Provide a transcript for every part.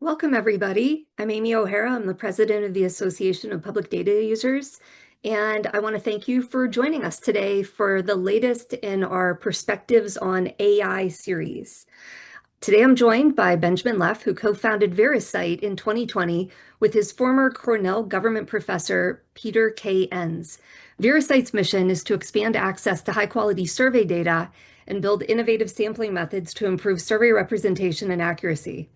Welcome, everybody. I'm Amy O'Hara. I'm the president of the Association of Public Data Users, and I want to thank you for joining us today for the latest in our Perspectives on AI series. Today, I'm joined by Benjamin Leff, who co-founded Verasight in 2020 with his former Cornell government professor, Peter K. Enns. Verasight's mission is to expand access to high-quality survey data and build innovative sampling methods to improve survey representation and accuracy.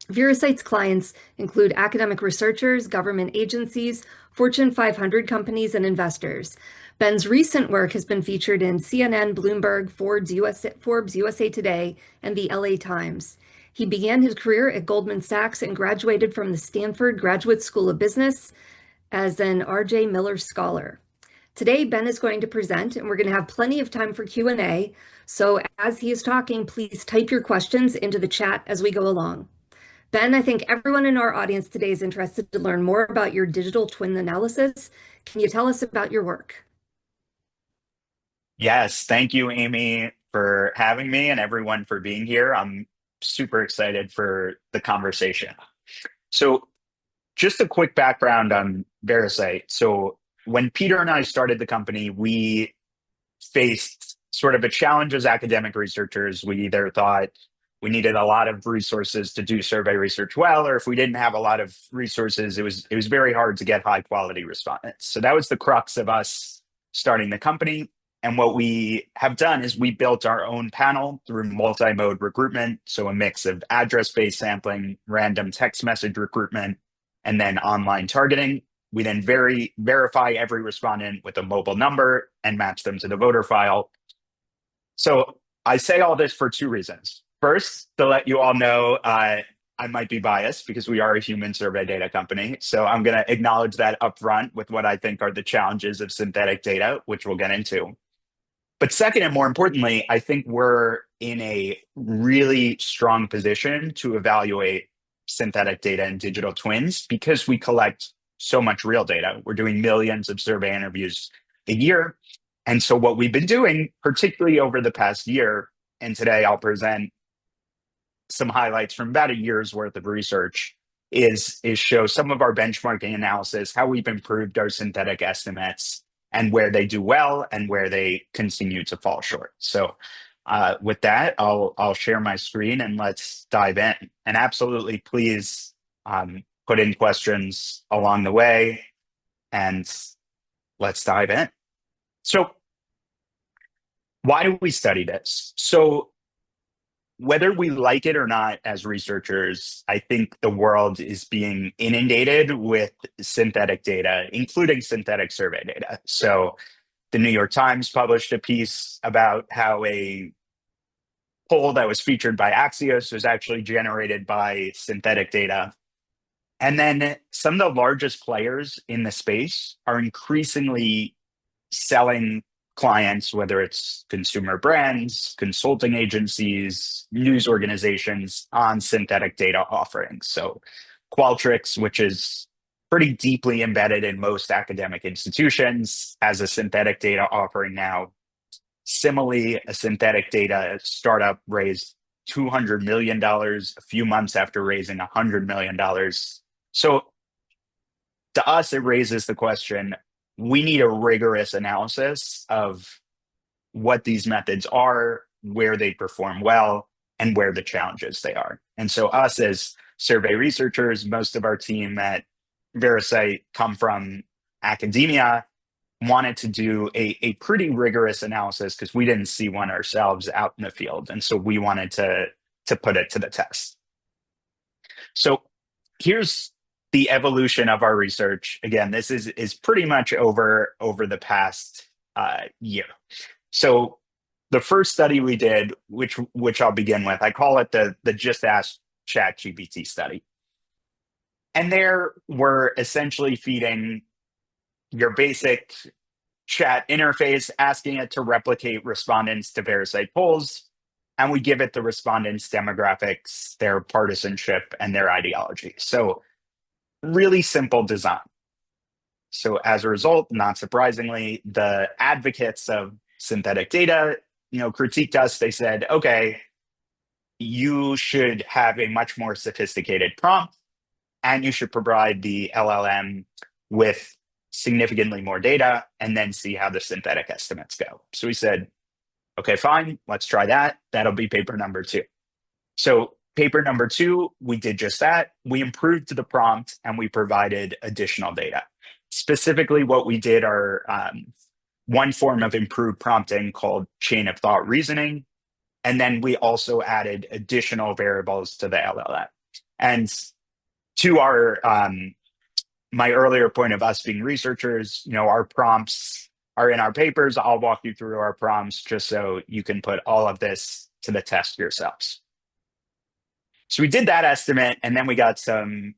Verasight's clients include academic researchers, government agencies, Fortune 500 companies, and investors. Ben's recent work has been featured in CNN, Bloomberg, Forbes, USA Today, and the LA Times. He began his career at Goldman Sachs and graduated from the Stanford Graduate School of Business as an R.J. Miller Scholar. Today, Ben is going to present, and we're going to have plenty of time for Q&A. So as he is talking, please type your questions into the chat as we go along. Ben, I think everyone in our audience today is interested to learn more about your digital twin analysis. Can you tell us about your work? Yes, thank you, Amy, for having me and everyone for being here. I'm super excited for the conversation. So, just a quick background on Verasight. So, when Peter and I started the company, we faced sort of a challenge as academic researchers. We either thought we needed a lot of resources to do survey research well, or if we didn't have a lot of resources, it was very hard to get high quality respondents. So that was the crux of us starting the company. And what we have done is we built our own panel through multi-mode recruitment. So a mix of address-based sampling, random text message recruitment, and then online targeting. We then verify every respondent with a mobile number and match them to the voter file. So I say all this for two reasons. First, to let you all know, I might be biased because we are a human survey data company. So I'm going to acknowledge that upfront with what I think are the challenges of synthetic data, which we'll get into. But second, and more importantly, I think we're in a really strong position to evaluate synthetic data and digital twins because we collect so much real data. We're doing millions of survey interviews a year. And so what we've been doing, particularly over the past year, and today I'll present some highlights from about a year's worth of research, is show some of our benchmarking analysis, how we've improved our synthetic estimates, and where they do well and where they continue to fall short. So with that, I'll share my screen and let's dive in. And absolutely, please put in questions along the way and let's dive in. So why do we study this? So whether we like it or not as researchers, I think the world is being inundated with synthetic data, including synthetic survey data. So the New York Times published a piece about how a poll that was featured by Axios was actually generated by synthetic data. And then some of the largest players in the space are increasingly selling clients, whether it's consumer brands, consulting agencies, news organizations, on synthetic data offerings. So Qualtrics, which is pretty deeply embedded in most academic institutions, has a synthetic data offering now. Similarly, a synthetic data startup raised $200 million a few months after raising $100 million. So to us, it raises the question, we need a rigorous analysis of what these methods are, where they perform well, and where the challenges they are. And so us as survey researchers, most of our team at Verasight come from academia, wanted to do a pretty rigorous analysis because we didn't see one ourselves out in the field. And so we wanted to put it to the test. So here's the evolution of our research. Again, this is pretty much over the past year. So the first study we did, which I'll begin with, I call it the Just Ask ChatGPT study. And there we're essentially feeding your basic chat interface, asking it to replicate respondents to Verasight polls, and we give it the respondents' demographics, their partisanship, and their ideology. So really simple design. So as a result, not surprisingly, the advocates of synthetic data, critiqued us. They said, okay, you should have a much more sophisticated prompt, and you should provide the LLM with significantly more data and then see how the synthetic estimates go. So we said, okay, fine, let's try that. That'll be paper number two. So paper number two, we did just that. We improved the prompt and we provided additional data. Specifically, what we did are one form of improved prompting called chain of thought reasoning. And then we also added additional variables to the LLM. And to our my earlier point of us being researchers, our prompts are in our papers. I'll walk you through our prompts just so you can put all of this to the test yourselves. So we did that estimate, and then we got some.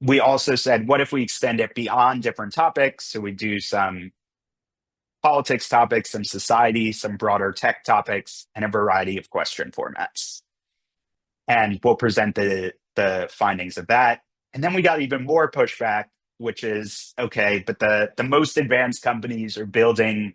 We also said, what if we extend it beyond different topics? So we do some politics topics, some society, some broader tech topics, and a variety of question formats. And we'll present the findings of that. And then we got even more pushback, which is, okay, but the most advanced companies are building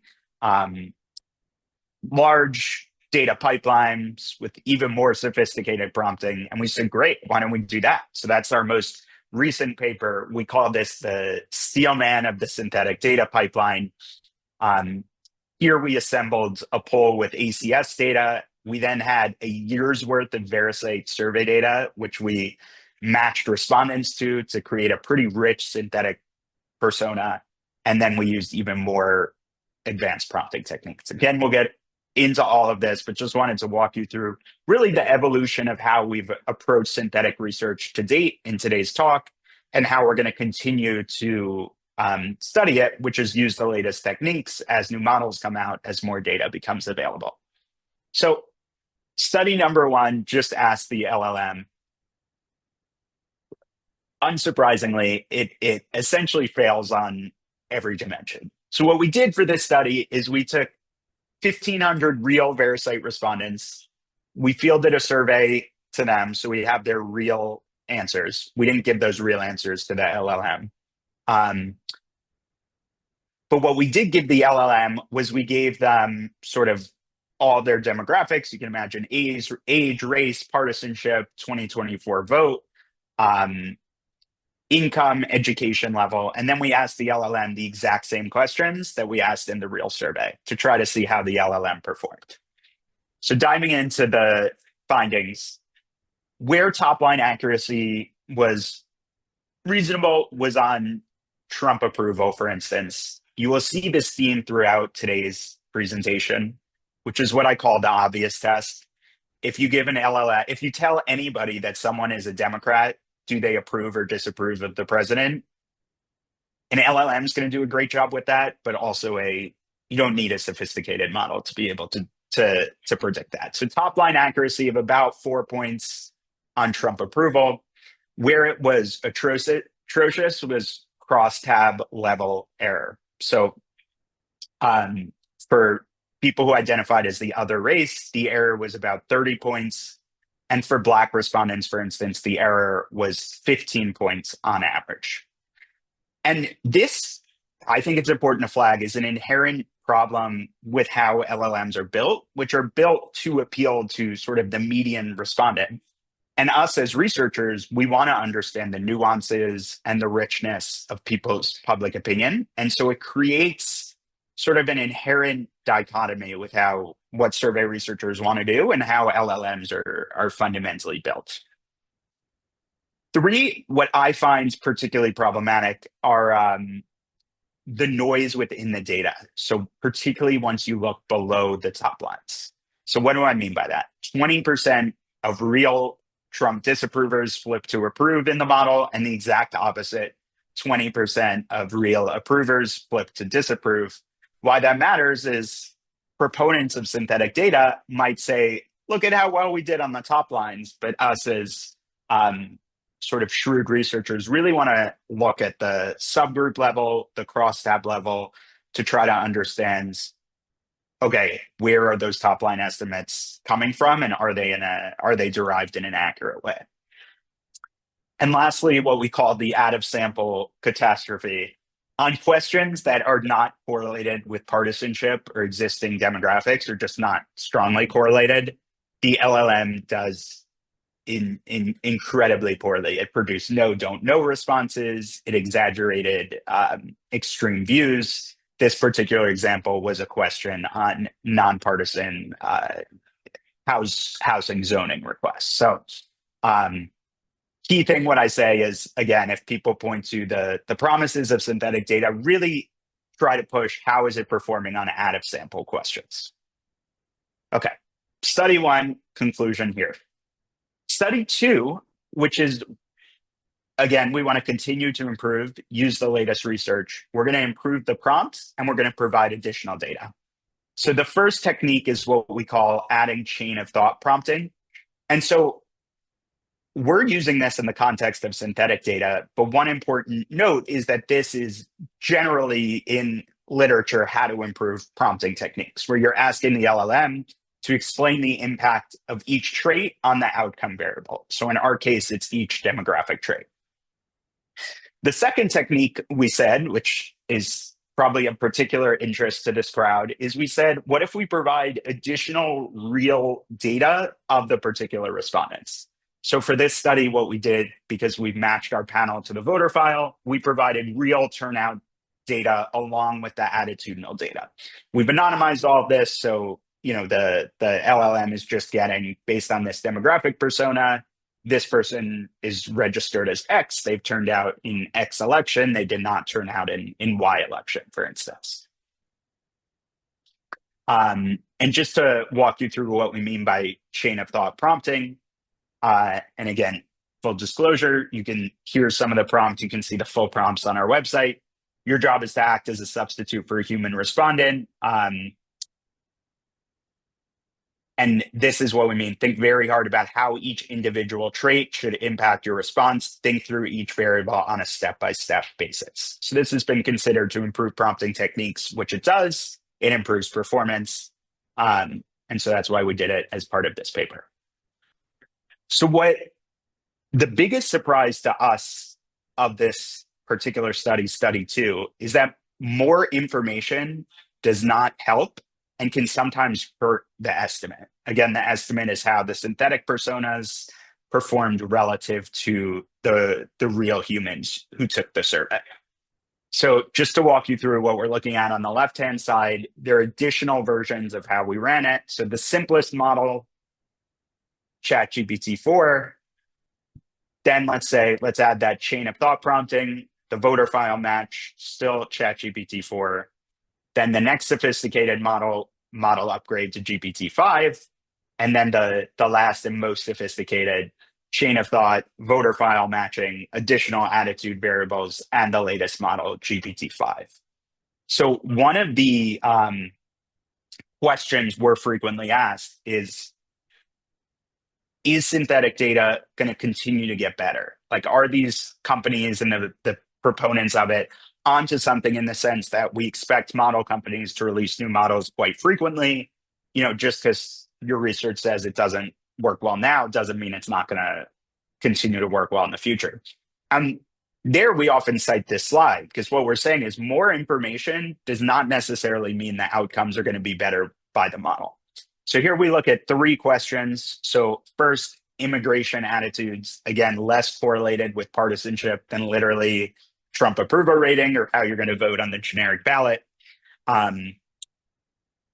large data pipelines with even more sophisticated prompting. And we said, great, why don't we do that? So that's our most recent paper. We call this the Steelman of the synthetic data pipeline. Here we assembled a poll with ACS data. We then had a year's worth of Verasight survey data, which we matched respondents to create a pretty rich synthetic persona. And then we used even more advanced prompting techniques. Again, we'll get into all of this, but just wanted to walk you through really the evolution of how we've approached synthetic research to date in today's talk, and how we're going to continue to study it, which is use the latest techniques as new models come out, as more data becomes available. So study number one just asked the LLM. Unsurprisingly, it essentially fails on every dimension. So what we did for this study is we took 1,500 real Verasight respondents. We fielded a survey to them, so we have their real answers. We didn't give those real answers to the LLM. But what we did give the LLM was we gave them sort of all their demographics. You can imagine age, race, partisanship, 2024 vote, income, education level. And then we asked the LLM the exact same questions that we asked in the real survey to try to see how the LLM performed. So diving into the findings, where top line accuracy was reasonable was on Trump approval, for instance. You will see this theme throughout today's presentation, which is what I call the obvious test. If you give an LLM, if you tell anybody that someone is a Democrat, do they approve or disapprove of the president? An LLM is going to do a great job with that, but also you don't need a sophisticated model to be able to predict that. So top line accuracy of about 4 points on Trump approval. Where it was atrocious was crosstab level error. So for people who identified as the other race, the error was about 30 points. And for Black respondents, for instance, the error was 15 points on average. And this, I think it's important to flag, is an inherent problem with how LLMs are built, which are built to appeal to sort of the median respondent. And us as researchers, we want to understand the nuances and the richness of people's public opinion. And so it creates sort of an inherent dichotomy with what survey researchers want to do and how LLMs are fundamentally built. Three, what I find particularly problematic are the noise within the data. So particularly once you look below the top lines. So what do I mean by that? 20% of real Trump disapprovers flip to approve in the model, and the exact opposite, 20% of real approvers flip to disapprove. Why that matters is proponents of synthetic data might say, look at how well we did on the top lines, but us as sort of shrewd researchers really want to look at the subgroup level, the crosstab level, to try to understand, okay, where are those top line estimates coming from, and are they derived in an accurate way? And lastly, what we call the out of sample catastrophe. On questions that are not correlated with partisanship or existing demographics, or just not strongly correlated, the LLM does in incredibly poorly. It produced no, don't know responses. It exaggerated extreme views. This particular example was a question on nonpartisan housing zoning requests. So um, key thing what I say is, again, if people point to the promises of synthetic data, really try to push how is it performing on out of sample questions. Okay, study one, conclusion here. Study two, which is, again, we want to continue to improve, use the latest research. We're going to improve the prompts and we're going to provide additional data. So the first technique is what we call adding chain of thought prompting. And so we're using this in the context of synthetic data, but one important note is that this is generally in literature how to improve prompting techniques, where you're asking the LLM to explain the impact of each trait on the outcome variable. So in our case, it's each demographic trait. The second technique we said, which is probably of particular interest to this crowd, is we said, what if we provide additional real data of the particular respondents? So for this study, what we did, because we've matched our panel to the voter file, we provided real turnout data along with the attitudinal data. We've anonymized all of this, so the LLM is just getting, based on this demographic persona, this person is registered as X. They've turned out in X election. They did not turn out in Y election, for instance. And just to walk you through what we mean by chain of thought prompting, and again, full disclosure, you can hear some of the prompts. You can see the full prompts on our website. Your job is to act as a substitute for a human respondent. And this is what we mean. Think very hard about how each individual trait should impact your response. Think through each variable on a step-by-step basis. So this has been considered to improve prompting techniques, which it does. It improves performance. And so that's why we did it as part of this paper. So what the biggest surprise to us of this particular study two, is that more information does not help and can sometimes hurt the estimate. Again, the estimate is how the synthetic personas performed relative to the real humans who took the survey. So just to walk you through what we're looking at on the left-hand side, there are additional versions of how we ran it. So the simplest model, ChatGPT-4, then let's add that chain of thought prompting, the voter file match, still ChatGPT-4. Then the next sophisticated model upgrade to GPT-5, and then the last and most sophisticated chain of thought, voter file matching, additional attitude variables, and the latest model, GPT-5. So one of the questions we're frequently asked is synthetic data going to continue to get better? Like, are these companies and the proponents of it onto something, in the sense that we expect model companies to release new models quite frequently? Just because your research says it doesn't work well now doesn't mean it's not going to continue to work well in the future. There we often cite this slide, because what we're saying is more information does not necessarily mean the outcomes are going to be better by the model. So here we look at 3 questions. So first, immigration attitudes, again, less correlated with partisanship than literally Trump approval rating or how you're going to vote on the generic ballot.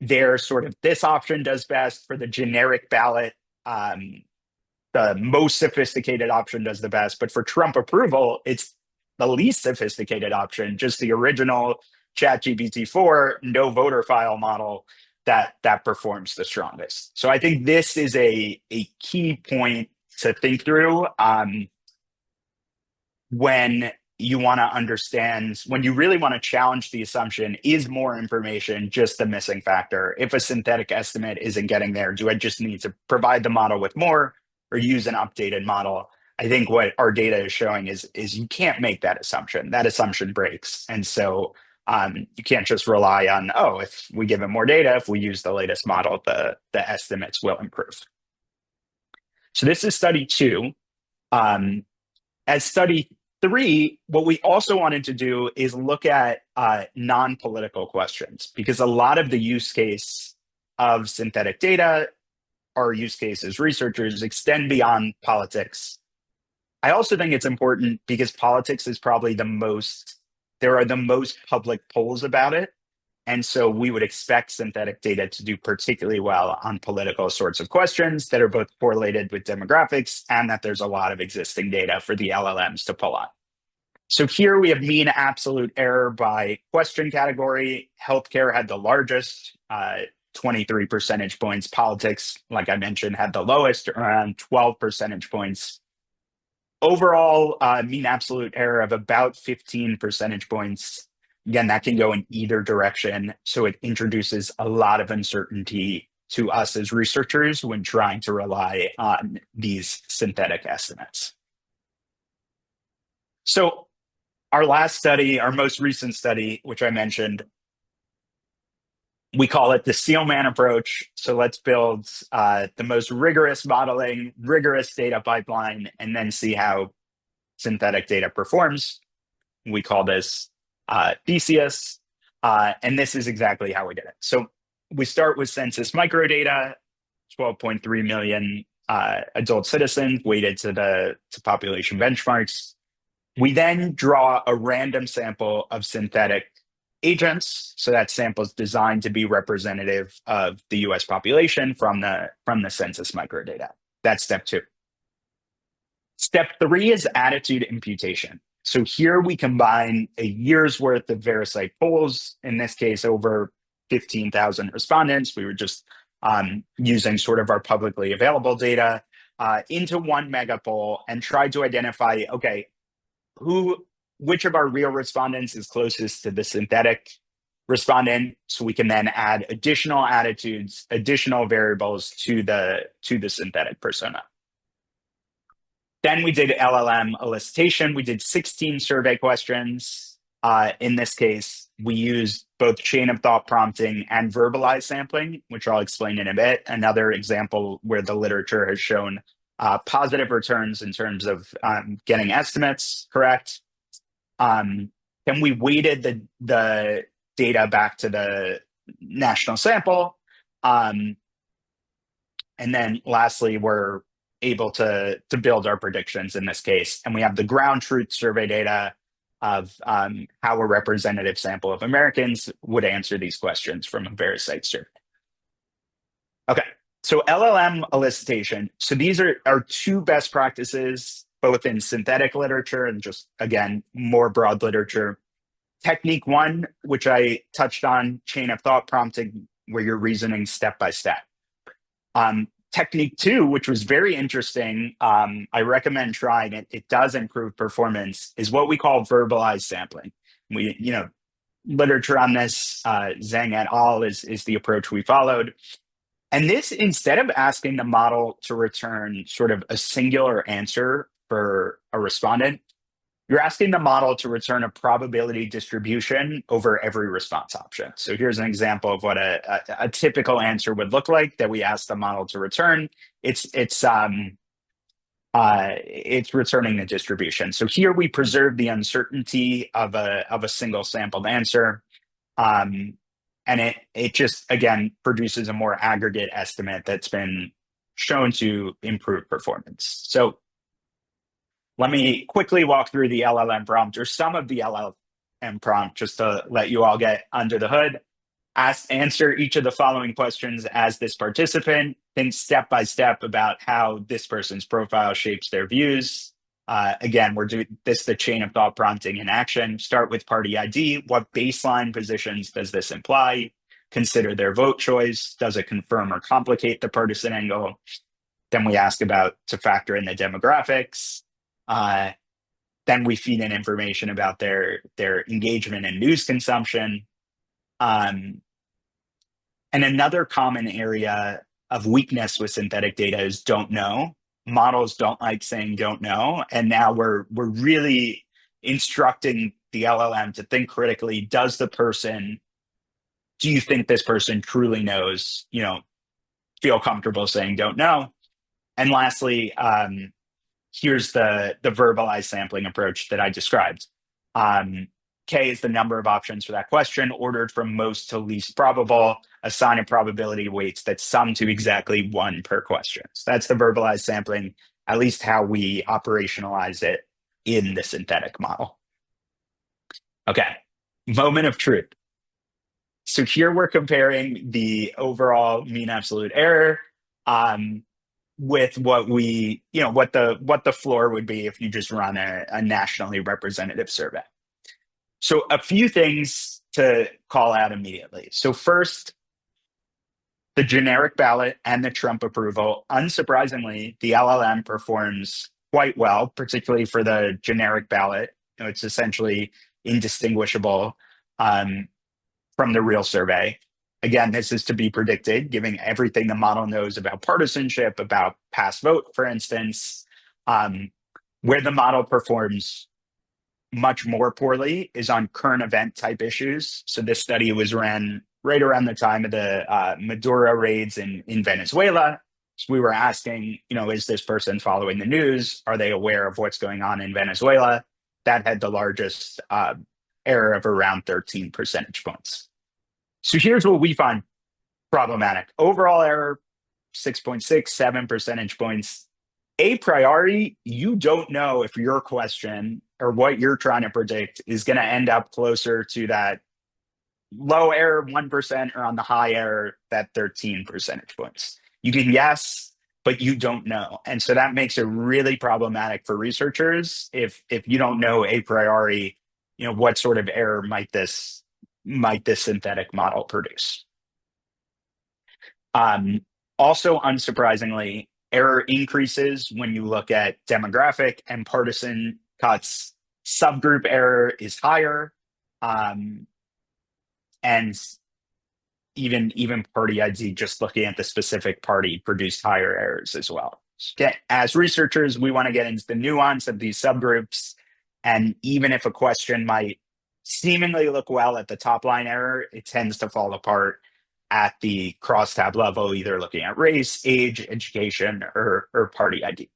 There, sort of, this option does best. For the generic ballot, the most sophisticated option does the best. But for Trump approval, it's the least sophisticated option, just the original ChatGPT-4, no voter file model that performs the strongest. So I think this is a key point to think through when you want to understand, when you really want to challenge the assumption, is more information just the missing factor? If a synthetic estimate isn't getting there, do I just need to provide the model with more or use an updated model? I think what our data is showing is you can't make that assumption. That assumption breaks. And so you can't just rely on, if we give it more data, if we use the latest model, the estimates will improve. So this is study 2. As study 3, what we also wanted to do is look at non-political questions, because a lot of the use case of synthetic data our use case as researchers extend beyond politics. I also think it's important because politics is probably there are the most public polls about it. And so we would expect synthetic data to do particularly well on political sorts of questions that are both correlated with demographics and that there's a lot of existing data for the LLMs to pull on. So here we have mean absolute error by question category. Healthcare had the largest, 23 percentage points. Politics, like I mentioned, had the lowest, around 12 percentage points. Overall, mean absolute error of about 15 percentage points. Again, that can go in either direction. So it introduces a lot of uncertainty to us as researchers when trying to rely on these synthetic estimates. So our last study, our most recent study, which I mentioned, we call it the Sealman approach. So let's build the most rigorous modeling, rigorous data pipeline, and then see how synthetic data performs. We call this Theseus. And this is exactly how we did it. So we start with census microdata, 12.3 million adult citizens weighted to population benchmarks. We then draw a random sample of synthetic agents. So that sample is designed to be representative of the US population from the census microdata. That's step 2. Step 3 is attitude imputation. So here we combine a year's worth of Verasight polls, in this case, over 15,000 respondents. We were just using sort of our publicly available data into one mega poll and tried to identify, okay, which of our real respondents is closest to the synthetic respondent, so we can then add additional attitudes, additional variables to the synthetic persona. Then we did LLM elicitation. We did 16 survey questions. In this case, we used both chain of thought prompting and verbalized sampling, which I'll explain in a bit. Another example where the literature has shown positive returns in terms of getting estimates correct. Then we weighted the data back to the national sample. And then lastly, we're able to build our predictions in this case. And we have the ground truth survey data of how a representative sample of Americans would answer these questions from a Verasight survey. Okay, so LLM elicitation. So these are our 2 best practices, both in synthetic literature and just, again, more broad literature. Technique 1, which I touched on, chain of thought prompting, where you're reasoning step by step. Technique 2, which was very interesting, I recommend trying it. It does improve performance, is what we call verbalized sampling. Literature on this, Zhang et al. is the approach we followed. And this, instead of asking the model to return sort of a singular answer for a respondent, you're asking the model to return a probability distribution over every response option. So here's an example of what a typical answer would look like that we ask the model to return. It's returning the distribution. So here we preserve the uncertainty of a single sampled answer. And it just, again, produces a more aggregate estimate that's been shown to improve performance. So let me quickly walk through the LLM prompt, or some of the LLM prompt, just to let you all get under the hood. Answer each of the following questions as this participant. Think step by step about how this person's profile shapes their views. Again, we're doing this, the chain of thought prompting in action. Start with party ID. What baseline positions does this imply? Consider their vote choice. Does it confirm or complicate the partisan angle? Then we ask about to factor in the demographics. Then we feed in information about their engagement and news consumption. And another common area of weakness with synthetic data is don't know. Models don't like saying don't know. And now we're really instructing the LLM to think critically. Do you think this person truly knows, feel comfortable saying don't know? And lastly, here's the verbalized sampling approach that I described. K is the number of options for that question, ordered from most to least probable, assigning probability weights that sum to exactly one per question. So that's the verbalized sampling, at least how we operationalize it in the synthetic model. Okay, moment of truth. So here we're comparing the overall mean absolute error um, with what what the floor would be if you just run a nationally representative survey. So a few things to call out immediately. So first, the generic ballot and the Trump approval. Unsurprisingly, the LLM performs quite well, particularly for the generic ballot. It's essentially indistinguishable um, from the real survey. Again, this is to be predicted, given everything the model knows about partisanship, about past vote, for instance. Where the model performs much more poorly is on current event type issues. So this study was ran right around the time of the Maduro raids in Venezuela. So we were asking, is this person following the news? Are they aware of what's going on in Venezuela? That had the largest error of around 13 percentage points. So here's what we find problematic. Overall error, 6.6, 7 percentage points. A priori, you don't know if your question or what you're trying to predict is going to end up closer to that low error 1% or on the high error that 13 percentage points. You can guess, but you don't know. And so that makes it really problematic for researchers if you don't know a priori, what sort of error might this synthetic model produce. Also, unsurprisingly, error increases when you look at demographic and partisan cuts. Subgroup error is higher, and even party ID, just looking at the specific party, produced higher errors as well. As researchers, we want to get into the nuance of these subgroups, and even if a question might seemingly look well at the top line error, it tends to fall apart at the crosstab level, either looking at race, age, education, or party ID.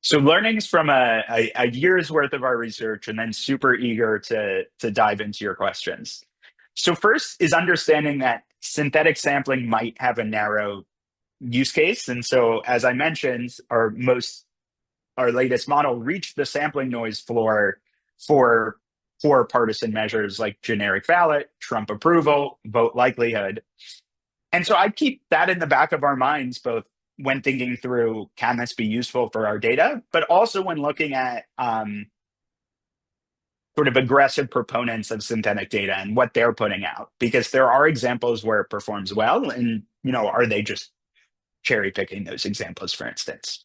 So learnings from a year's worth of our research, and then super eager to dive into your questions. So first is understanding that synthetic sampling might have a narrow use case. And so, as I mentioned, our latest model reached the sampling noise floor for partisan measures like generic ballot, Trump approval, vote likelihood. And so I keep that in the back of our minds, both when thinking through, can this be useful for our data, but also when looking at sort of aggressive proponents of synthetic data and what they're putting out, because there are examples where it performs well, and are they just cherry picking those examples, for instance?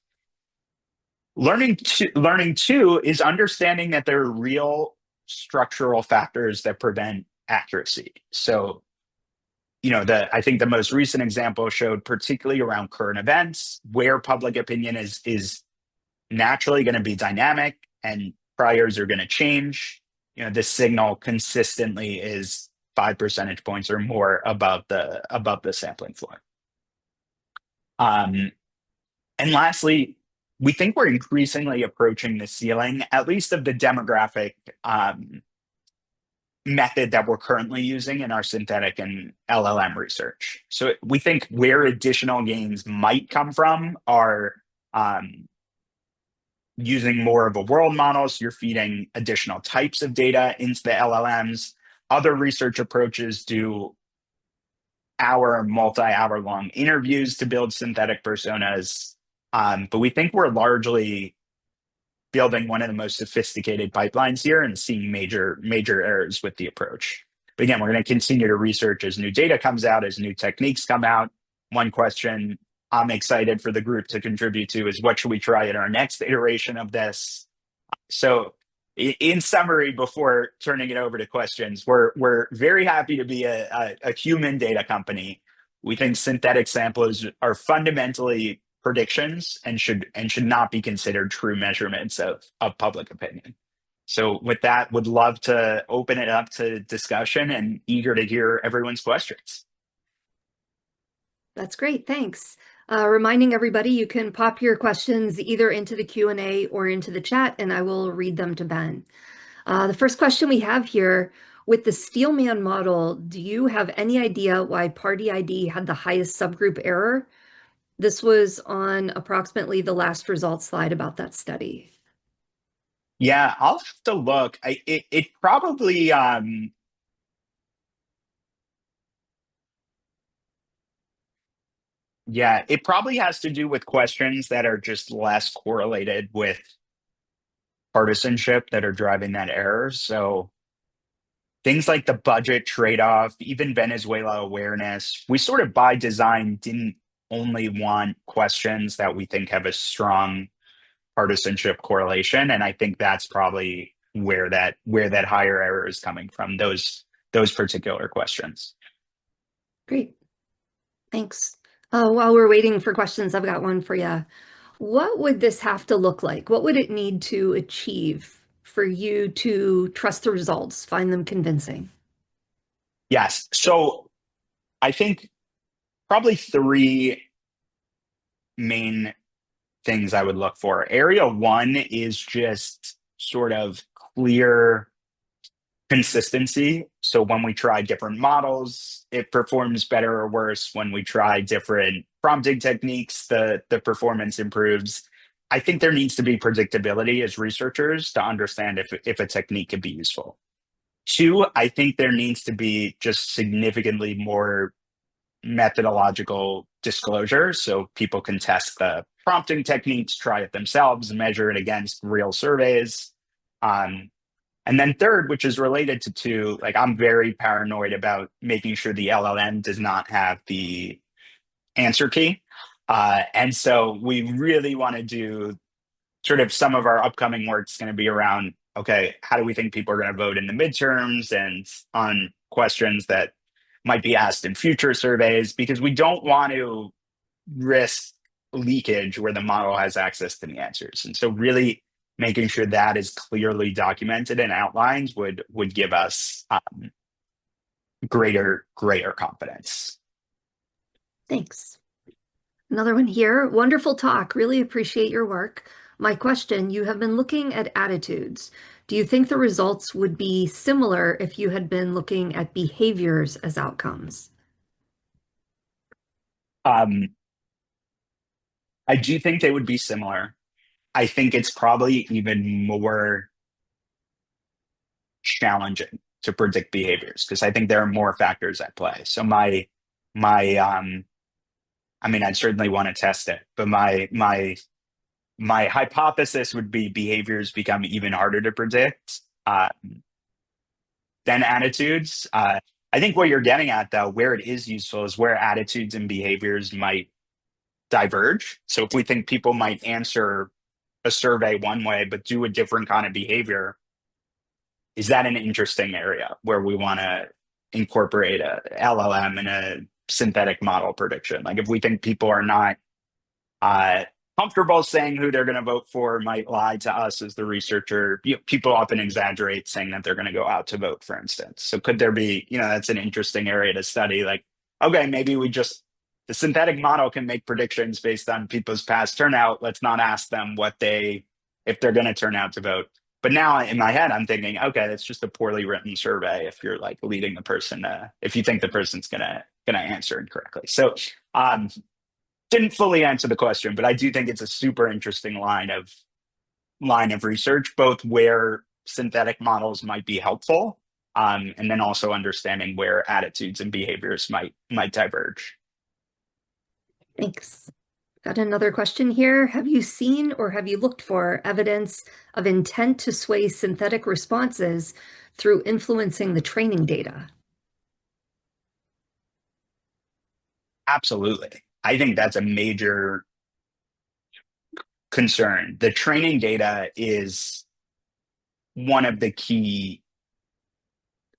Learning two is understanding that there are real structural factors that prevent accuracy. So, I think the most recent example showed, particularly around current events, where public opinion is naturally going to be dynamic and priors are going to change. This signal consistently is 5 percentage points or more above the sampling floor. And lastly, we think we're increasingly approaching the ceiling, at least of the demographic method that we're currently using in our synthetic and LLM research. So we think where additional gains might come from are using more of a world model. So you're feeding additional types of data into the LLMs. Other research approaches do multi-hour long interviews to build synthetic personas. But we think we're largely building one of the most sophisticated pipelines here and seeing major errors with the approach. But again, we're going to continue to research as new data comes out, as new techniques come out. One question I'm excited for the group to contribute to is, what should we try in our next iteration of this? So in summary, before turning it over to questions, we're very happy to be a human data company. We think synthetic samplers are fundamentally predictions and should not be considered true measurements of public opinion. So with that, would love to open it up to discussion and eager to hear everyone's questions. That's great, thanks. Reminding everybody, you can pop your questions either into the Q&A or into the chat, and I will read them to Ben. The first question we have here, with the Steelman model, do you have any idea why party ID had the highest subgroup error? This was on approximately the last results slide about that study. Yeah, I'll have to look. It probably yeah, it probably has to do with questions that are just less correlated with partisanship that are driving that error. So things like the budget trade-off, even Venezuela awareness, we sort of by design didn't only want questions that we think have a strong partisanship correlation. And I think that's probably where that higher error is coming from, those particular questions. Great, thanks. While we're waiting for questions, I've got one for you. What would this have to look like? What would it need to achieve for you to trust the results, find them convincing? Yes. So I think probably three main things I would look for. Area one is just sort of clear consistency. So when we try different models, it performs better or worse. When we try different prompting techniques, the performance improves. I think there needs to be predictability as researchers to understand if a technique can be useful. Two, I think there needs to be just significantly more methodological disclosure so people can test the prompting techniques, try it themselves, measure it against real surveys. Um, and then third, which is related to two, like I'm very paranoid about making sure the LLM does not have the answer key. And so we really want to do sort of some of our upcoming work is going to be around, okay, how do we think people are going to vote in the midterms and on questions that might be asked in future surveys, because we don't want to risk leakage where the model has access to the answers. And so really making sure that is clearly documented and outlines would give us greater confidence. Thanks. Another one here. Wonderful talk. Really appreciate your work. My question, you have been looking at attitudes. Do you think the results would be similar if you had been looking at behaviors as outcomes? Um, I do think they would be similar. I think it's probably even more challenging to predict behaviors because I think there are more factors at play. So my I mean I'd certainly want to test it, but my hypothesis would be behaviors become even harder to predict than attitudes. I think what you're getting at though, where it is useful is where attitudes and behaviors might diverge. So if we think people might answer a survey one way but do a different kind of behavior, is that an interesting area where we want to incorporate a LLM and a synthetic model prediction? Like if we think people are not uh, comfortable saying who they're going to vote for, might lie to us as the researcher. People often exaggerate saying that they're going to go out to vote, for instance. So could there be, that's an interesting area to study. Like, okay, maybe the synthetic model can make predictions based on people's past turnout. Let's not ask them if they're going to turn out to vote. But now in my head, I'm thinking, okay, that's just a poorly written survey. If you're like leading the person, if you think the person's gonna answer incorrectly, so didn't fully answer the question, but I do think it's a super interesting line of research, both where synthetic models might be helpful, and then also understanding where attitudes and behaviors might diverge. Thanks. Got another question here. Have you seen or have you looked for evidence of intent to sway synthetic responses through influencing the training data? Absolutely, I think that's a major concern. The training data is one of the key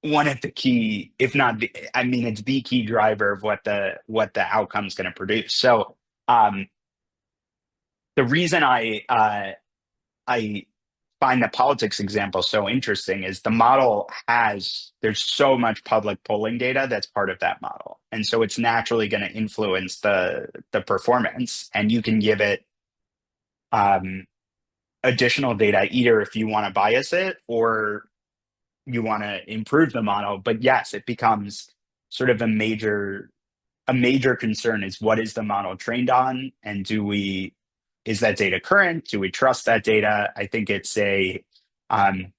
if not I mean it's the key driver of what the outcome's going to produce. So um the reason I find the politics example so interesting is the model there's so much public polling data that's part of that model, and so it's naturally going to influence the performance, and you can give it um additional data either if you want to bias it or you want to improve the model. But yes, it becomes sort of a major concern is what is the model trained on, and is that data current? Do we trust that data? I think it's a um,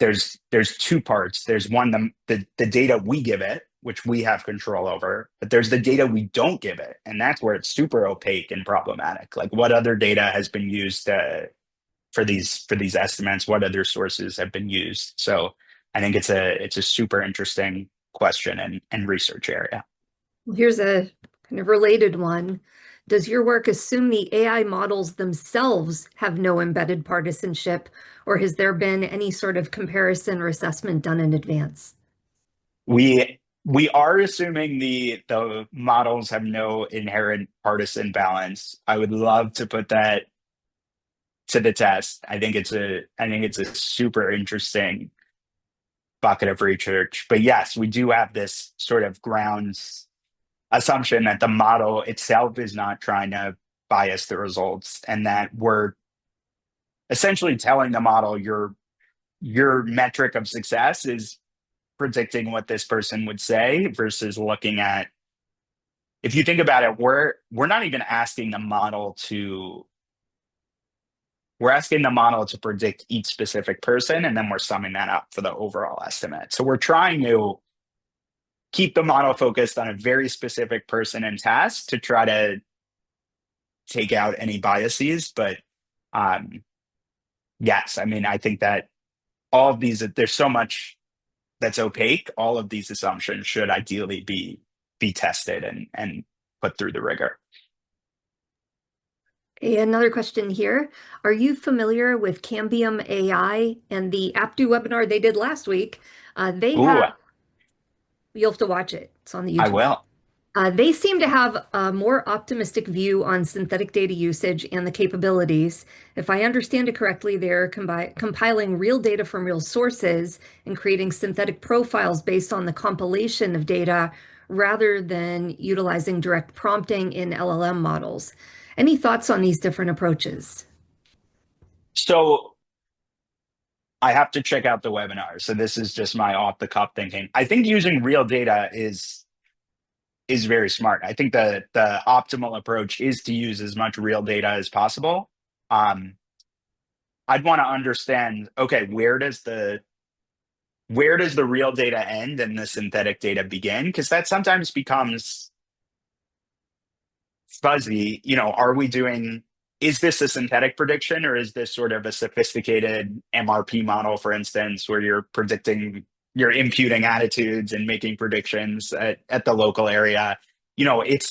there's two parts. There's one, the data we give it, which we have control over, but there's the data we don't give it, and that's where it's super opaque and problematic. Like what other data has been used for these estimates? What other sources have been used? So I think it's a super interesting question and research area. Well, here's a kind of related one. Does your work assume the AI models themselves have no embedded partisanship, or has there been any sort of comparison or assessment done in advance? We are assuming the models have no inherent partisan balance. I would love to put that to the test. I think it's a super interesting bucket of research. But yes, we do have this sort of grounds assumption that the model itself is not trying to bias the results, and that we're essentially telling the model your metric of success is predicting what this person would say versus looking at, if you think about it, we're not even asking the model to we're asking the model to predict each specific person, and then we're summing that up for the overall estimate. So we're trying to keep the model focused on a very specific person and task to try to take out any biases. But um, yes, I mean, I think that all of these, there's so much that's opaque. All of these assumptions should ideally be tested and put through the rigor. Another question here. Are you familiar with Cambium AI and the Aptu webinar they did last week? They Ooh, have, you'll have to watch it. It's on the I YouTube. will. They seem to have a more optimistic view on synthetic data usage and the capabilities. If I understand it correctly, they're compiling real data from real sources and creating synthetic profiles based on the compilation of data rather than utilizing direct prompting in LLM models. Any thoughts on these different approaches? So I have to check out the webinar. So this is just my off the cuff thinking. I think using real data is very smart. I think the optimal approach is to use as much real data as possible. Um, I'd want to understand, okay, where does the real data end and the synthetic data begin? Because that sometimes becomes fuzzy. You know, is this a synthetic prediction, or is this sort of a sophisticated MRP model, for instance, where you're imputing attitudes and making predictions at the local area? You know, and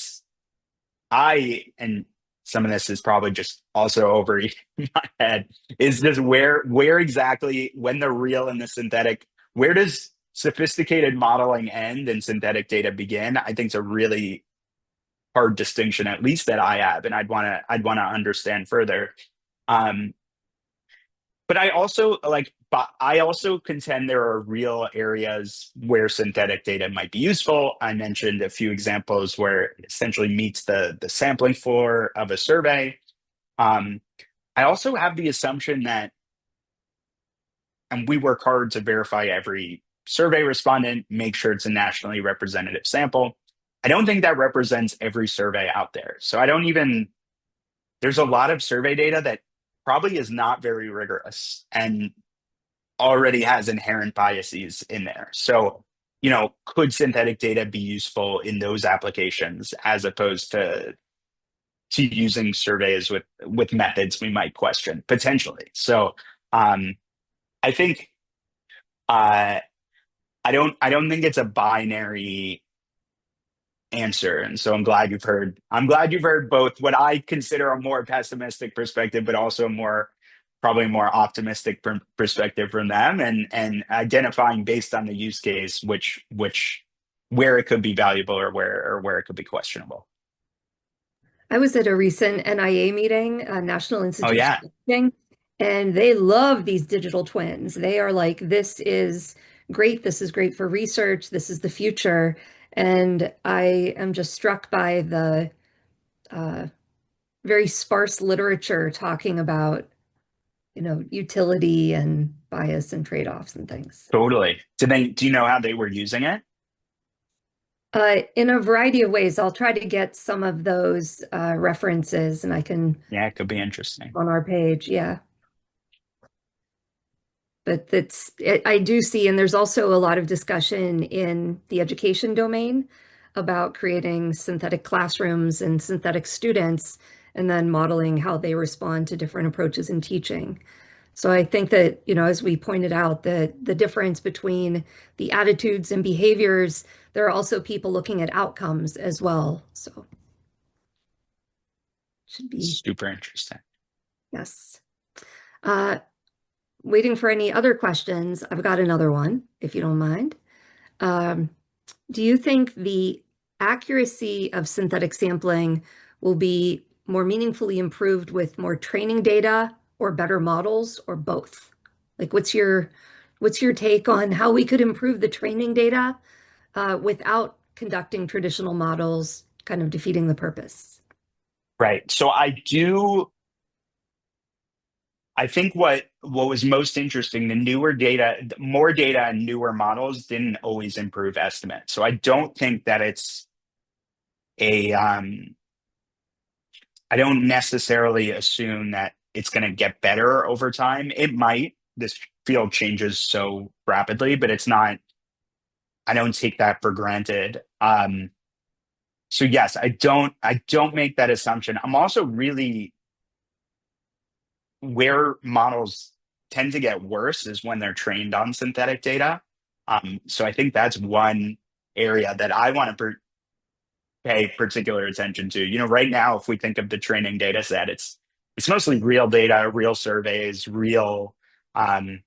some of this is probably just also over my head, is just where exactly, when the real and the synthetic, where does sophisticated modeling end and synthetic data begin? I think it's a really hard distinction, at least that I have, and I'd want to understand further. Um, but I also contend there are real areas where synthetic data might be useful. I mentioned a few examples where it essentially meets the sampling floor of a survey. Um, I also have the assumption that, and we work hard to verify every survey respondent, make sure it's a nationally representative sample. I don't think that represents every survey out there. So there's a lot of survey data that probably is not very rigorous and already has inherent biases in there. So, you know, could synthetic data be useful in those applications as opposed to using surveys with methods we might question potentially? So, um, I think uh, I don't think it's a binary answer. And so I'm glad you've heard both what I consider a more pessimistic perspective, but also probably more optimistic perspective from them, and identifying based on the use case, where it could be valuable or where it could be questionable. I was at a recent NIA meeting, National Oh Institutes yeah. of Imaging, and they love these digital twins. They are like, this is great. This is great for research. This is the future. And I am just struck by the uh, very sparse literature talking about utility and bias and trade-offs and things. Totally. Do you know how they were using it? In a variety of ways, I'll try to get some of those references and I can Yeah, it could be interesting. on our page. Yeah. But I do see, and there's also a lot of discussion in the education domain about creating synthetic classrooms and synthetic students, and then modeling how they respond to different approaches in teaching. So I think that, as we pointed out, the difference between the attitudes and behaviors, there are also people looking at outcomes as well. So should be, Super interesting. yes. Uh, Waiting for any other questions. I've got another one, if you don't mind. Um, do you think the accuracy of synthetic sampling will be more meaningfully improved with more training data or better models or both? Like, what's your take on how we could improve the training data without conducting traditional models, kind of defeating the purpose? Right. I think what was most interesting, the newer data, more data and newer models didn't always improve estimates. So I don't think that a I don't necessarily assume that it's going to get better over time. It might. This field changes so rapidly, but it's not, I don't take that for granted. So yes, I don't make that assumption. I'm also really where models tend to get worse is when they're trained on synthetic data. So I think that's one area that I want to pay particular attention to. Right now, if we think of the training data set, it's mostly real data, real surveys, real um,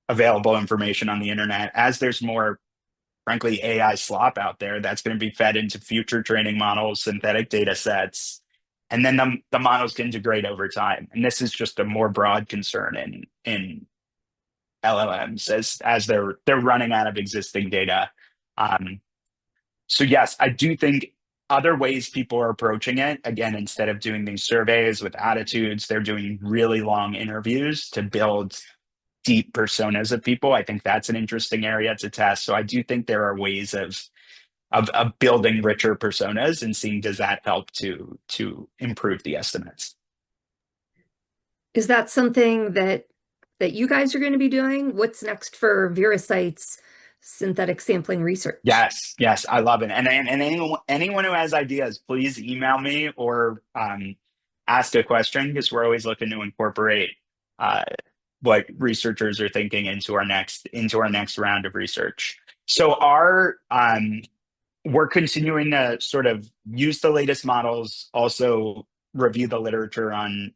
available information on the internet. As there's more, frankly, AI slop out there, that's going to be fed into future training models, synthetic data sets, and then the models can degrade over time. And this is just a more broad concern in LLMs as they're running out of existing data. Um, so yes, I do think other ways people are approaching it, again, instead of doing these surveys with attitudes, they're doing really long interviews to build deep personas of people. I think that's an interesting area to test. So I do think there are ways of building richer personas and seeing does that help to improve the estimates. Is that something that you guys are going to be doing? What's next for Verasight's synthetic sampling research? Yes, yes, I love it. And anyone who has ideas, please email me or ask a question because we're always looking to incorporate uh, what researchers are thinking into our next round of research. So our we're continuing to sort of use the latest models, also review the literature on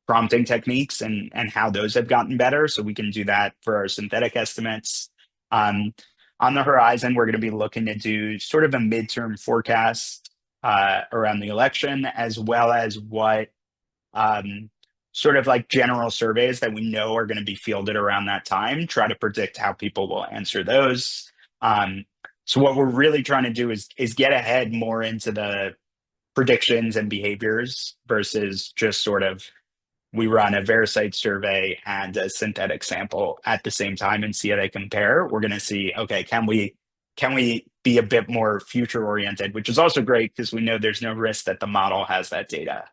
prompting techniques and how those have gotten better. So we can do that for our synthetic estimates. Um, on the horizon, we're going to be looking to do sort of a midterm forecast around the election, as well as what um, sort of like general surveys that we know are going to be fielded around that time, try to predict how people will answer those. Um, so what we're really trying to do is get ahead more into the predictions and behaviors versus just sort of we run a Verasight survey and a synthetic sample at the same time and see how they compare. We're going to see, okay, can we be a bit more future oriented, which is also great because we know there's no risk that the model has that data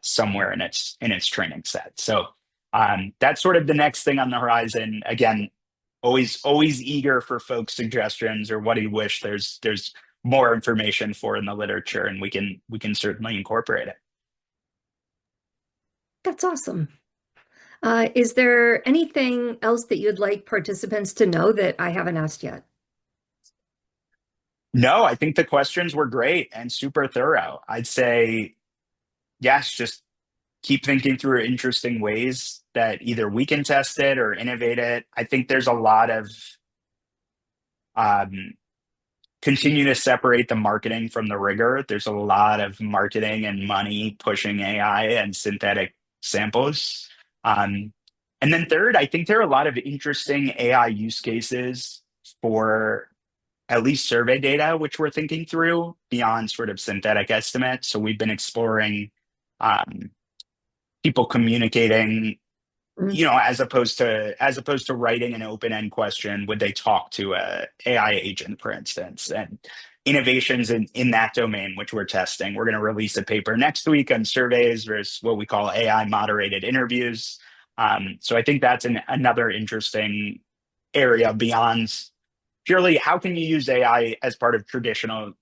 somewhere in its training set. So that's sort of the next thing on the horizon. Again, always eager for folks' suggestions or what do you wish there's more information for in the literature, and we can certainly incorporate it. That's awesome. Is there anything else that you'd like participants to know that I haven't asked yet? No, I think the questions were great and super thorough. I'd say yes, just keep thinking through interesting ways that either we can test it or innovate it. I think there's a lot of um, continue to separate the marketing from the rigor. There's a lot of marketing and money pushing AI and synthetic samples. Um, and then third, I think there are a lot of interesting AI use cases for at least survey data, which we're thinking through beyond sort of synthetic estimates. So we've been exploring um, people communicating, Mm, as opposed to writing an open-end question, would they talk to a AI agent, for instance? And innovations in that domain, which we're testing. We're going to release a paper next week on surveys versus what we call AI moderated interviews. So I think that's another interesting area beyond purely how can you use AI as part of traditional right.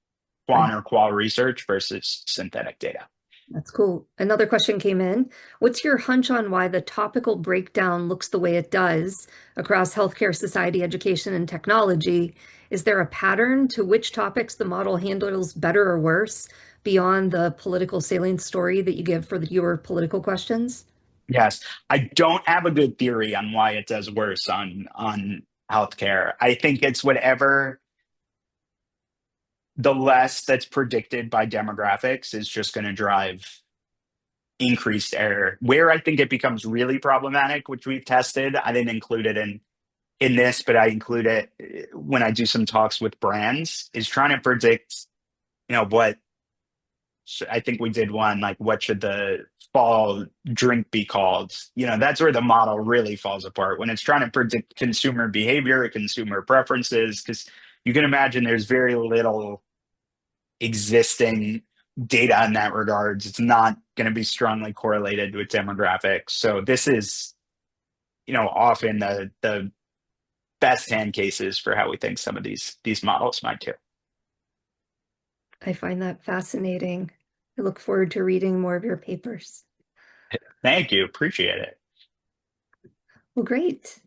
quant or qual research versus synthetic data. That's cool. Another question came in. What's your hunch on why the topical breakdown looks the way it does across healthcare, society, education, and technology? Is there a pattern to which topics the model handles better or worse beyond the political salient story that you give for your political questions? Yes, I don't have a good theory on why it does worse on healthcare. I think it's whatever the less that's predicted by demographics is just going to drive increased error. Where I think it becomes really problematic, which we've tested, I didn't include it in this, but I include it when I do some talks with brands, is trying to predict, what I think we did one like what should the fall drink be called? That's where the model really falls apart when it's trying to predict consumer behavior, consumer preferences, because you can imagine there's very little existing data in that regards. It's not going to be strongly correlated with demographics. So this is, often the best hand cases for how we think some of these models might do. I find that fascinating. I look forward to reading more of your papers. Thank you. Appreciate it. Well, great.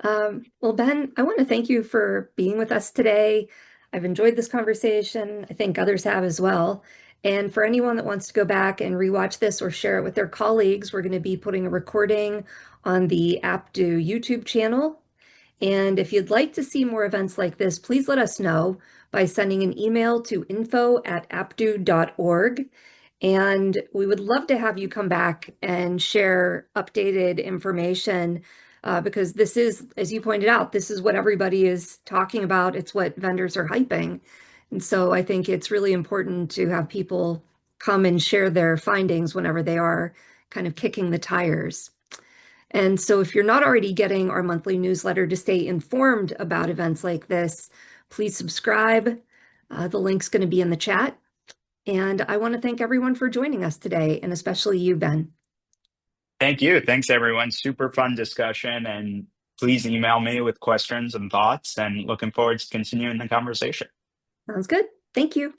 Well, Ben, I want to thank you for being with us today. I've enjoyed this conversation. I think others have as well. And for anyone that wants to go back and rewatch this or share it with their colleagues, we're going to be putting a recording on the AppDo YouTube channel. And if you'd like to see more events like this, please let us know by sending an email to info@appdo.org. And we would love to have you come back and share updated information because this is, as you pointed out, this is what everybody is talking about. It's what vendors are hyping. And so I think it's really important to have people come and share their findings whenever they are kind of kicking the tires. And so if you're not already getting our monthly newsletter to stay informed about events like this, please subscribe. The link's going to be in the chat. And I want to thank everyone for joining us today, and especially you, Ben. Thank you. Thanks, everyone. Super fun discussion. And please email me with questions and thoughts. And looking forward to continuing the conversation. Sounds good. Thank you.